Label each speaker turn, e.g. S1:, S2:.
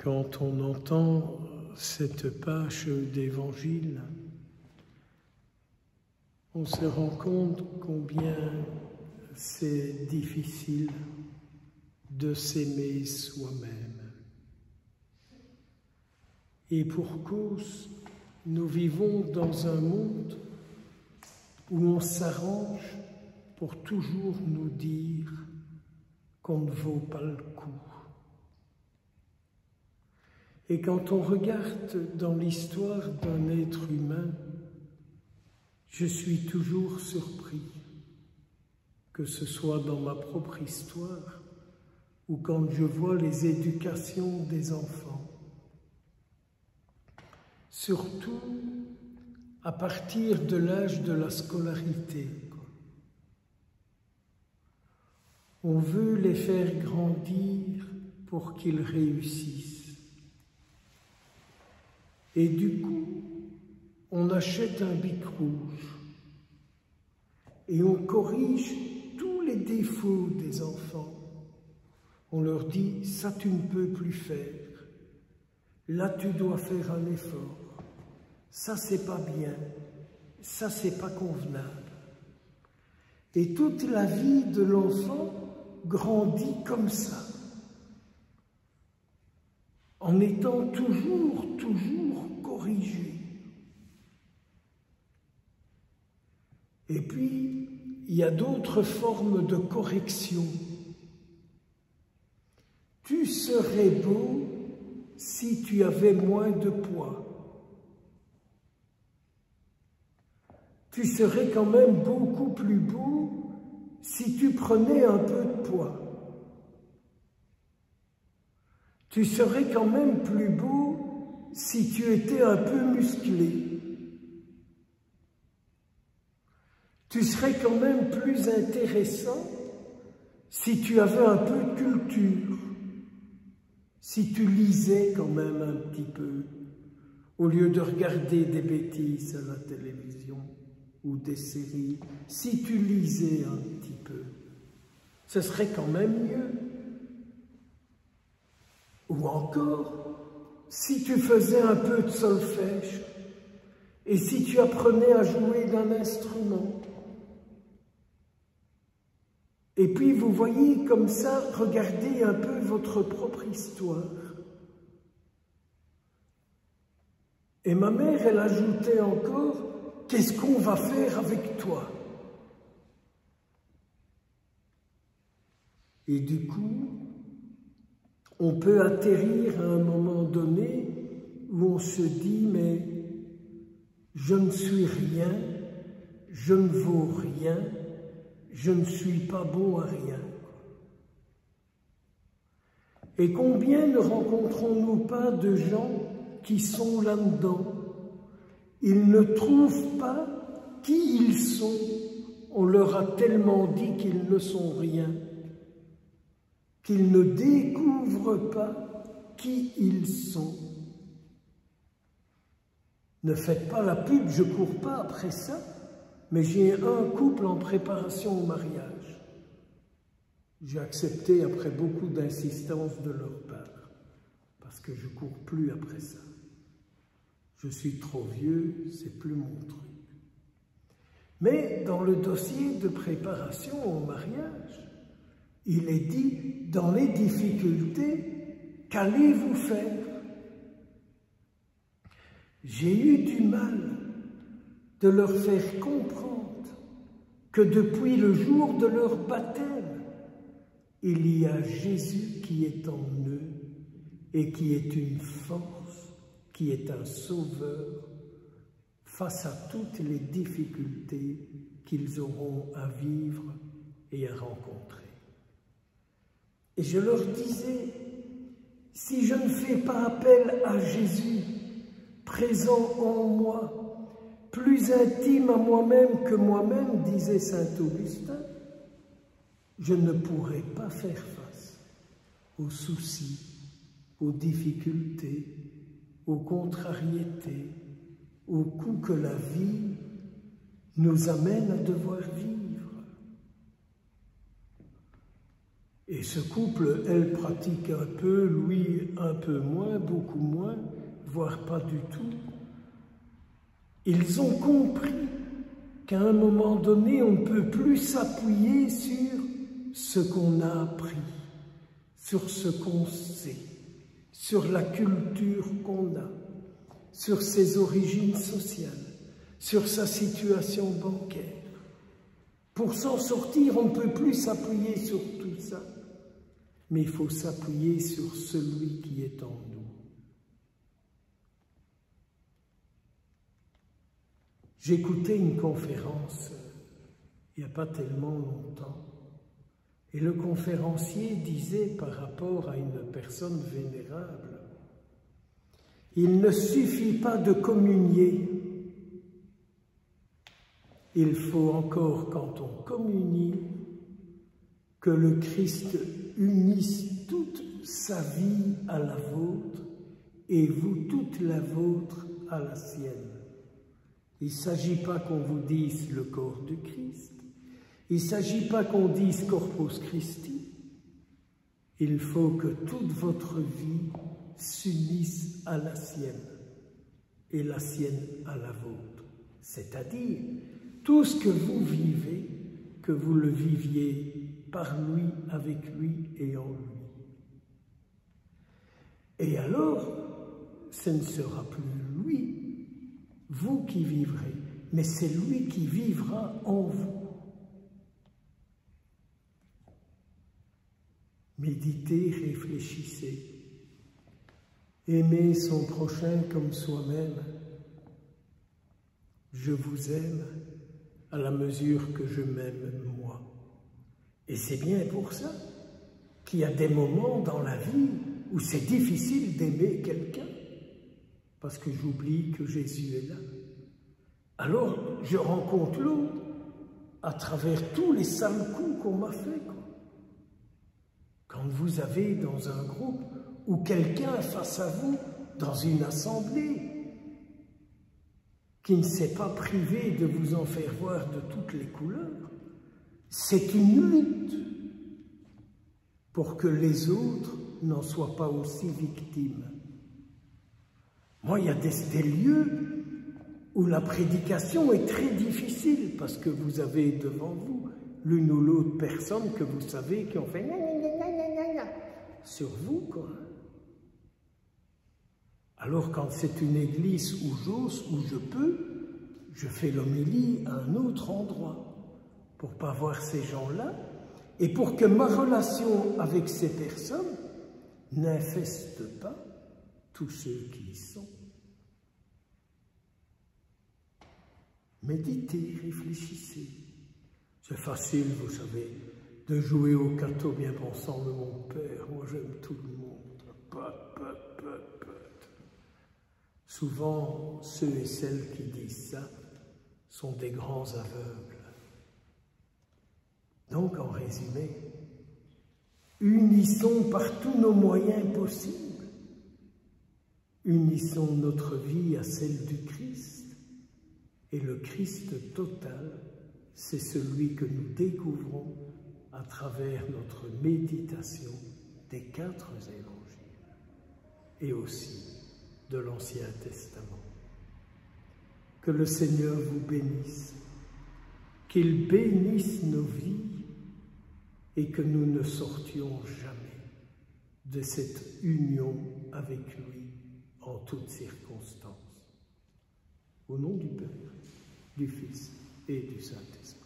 S1: Quand on entend cette page d'évangile, on se rend compte combien c'est difficile de s'aimer soi-même. Et pour cause, nous vivons dans un monde où on s'arrange pour toujours nous dire qu'on ne vaut pas le coup. Et quand on regarde dans l'histoire d'un être humain, je suis toujours surpris, que ce soit dans ma propre histoire ou quand je vois les éducations des enfants. Surtout à partir de l'âge de la scolarité. On veut les faire grandir pour qu'ils réussissent. Et du coup, on achète un bic rouge et on corrige tous les défauts des enfants. On leur dit, ça tu ne peux plus faire, là tu dois faire un effort, ça c'est pas bien, ça c'est pas convenable. Et toute la vie de l'enfant grandit comme ça, en étant toujours corrigé. Et puis, il y a d'autres formes de correction. Tu serais beau si tu avais moins de poids. Tu serais quand même beaucoup plus beau si tu prenais un peu de poids. Tu serais quand même plus beau si tu étais un peu musclé. Tu serais quand même plus intéressant si tu avais un peu de culture, si tu lisais quand même un petit peu, au lieu de regarder des bêtises à la télévision ou des séries, si tu lisais un petit peu, ce serait quand même mieux. Ou encore, si tu faisais un peu de solfège et si tu apprenais à jouer d'un instrument. Et puis vous voyez comme ça, regardez un peu votre propre histoire. Et ma mère, elle ajoutait encore, qu'est-ce qu'on va faire avec toi? Et du coup, on peut atterrir à un moment donné où on se dit, mais je ne suis rien, je ne vaux rien, je ne suis pas bon à rien. Et combien ne rencontrons-nous pas de gens qui sont là-dedans? Ils ne trouvent pas qui ils sont. On leur a tellement dit qu'ils ne sont rien, qu'ils ne découvrent pas qui ils sont. Ne faites pas la pub, je ne cours pas après ça, mais j'ai un couple en préparation au mariage. J'ai accepté après beaucoup d'insistance de leur part, parce que je ne cours plus après ça. Je suis trop vieux, c'est plus mon truc. Mais dans le dossier de préparation au mariage, il est dit, dans les difficultés, qu'allez-vous faire? J'ai eu du mal de leur faire comprendre que depuis le jour de leur baptême, il y a Jésus qui est en eux et qui est une force, qui est un sauveur face à toutes les difficultés qu'ils auront à vivre et à rencontrer. Et je leur disais, si je ne fais pas appel à Jésus, présent en moi, plus intime à moi-même que moi-même, disait saint Augustin, je ne pourrais pas faire face aux soucis, aux difficultés, aux contrariétés, aux coups que la vie nous amène à devoir vivre. Et ce couple, elle pratique un peu, lui un peu moins, beaucoup moins, voire pas du tout. Ils ont compris qu'à un moment donné, on ne peut plus s'appuyer sur ce qu'on a appris, sur ce qu'on sait, sur la culture qu'on a, sur ses origines sociales, sur sa situation bancaire. Pour s'en sortir, on ne peut plus s'appuyer sur tout ça, mais il faut s'appuyer sur celui qui est en nous. J'écoutais une conférence il n'y a pas tellement longtemps, et le conférencier disait par rapport à une personne vénérable, il ne suffit pas de communier, il faut encore, quand on communie, que le Christ unisse toute sa vie à la vôtre et vous toute la vôtre à la sienne. Il ne s'agit pas qu'on vous dise le corps du Christ, il ne s'agit pas qu'on dise Corpus Christi, il faut que toute votre vie s'unisse à la sienne et la sienne à la vôtre. C'est-à-dire, tout ce que vous vivez, que vous le viviez par lui, avec lui et en lui. Et alors, ce ne sera plus lui, vous qui vivrez, mais c'est lui qui vivra en vous. Méditez, réfléchissez. Aimez son prochain comme soi-même. Je vous aime à la mesure que je m'aime moi. Et c'est bien pour ça qu'il y a des moments dans la vie où c'est difficile d'aimer quelqu'un, parce que j'oublie que Jésus est là. Alors, je rencontre l'autre à travers tous les sales coups qu'on m'a fait. Quand vous avez dans un groupe ou quelqu'un face à vous dans une assemblée qui ne s'est pas privé de vous en faire voir de toutes les couleurs, c'est une lutte pour que les autres n'en soient pas aussi victimes. Moi, il y a des lieux où la prédication est très difficile parce que vous avez devant vous l'une ou l'autre personne que vous savez qui ont fait sur vous, quoi. Alors, quand c'est une église où j'ose, où je peux, je fais l'homélie à un autre endroit pour ne pas voir ces gens-là et pour que ma relation avec ces personnes n'infeste pas tous ceux qui y sont. Méditez, réfléchissez. C'est facile, vous savez, de jouer au cateau bien pensant de mon père. Moi, j'aime tout le monde. Souvent, ceux et celles qui disent ça sont des grands aveugles. Donc, en résumé, unissons par tous nos moyens possibles. Unissons notre vie à celle du Christ. Et le Christ total, c'est celui que nous découvrons à travers notre méditation des 4 évangiles et aussi de l'Ancien Testament. Que le Seigneur vous bénisse, qu'il bénisse nos vies et que nous ne sortions jamais de cette union avec lui en toutes circonstances. Au nom du Père, du Fils et du Saint-Esprit.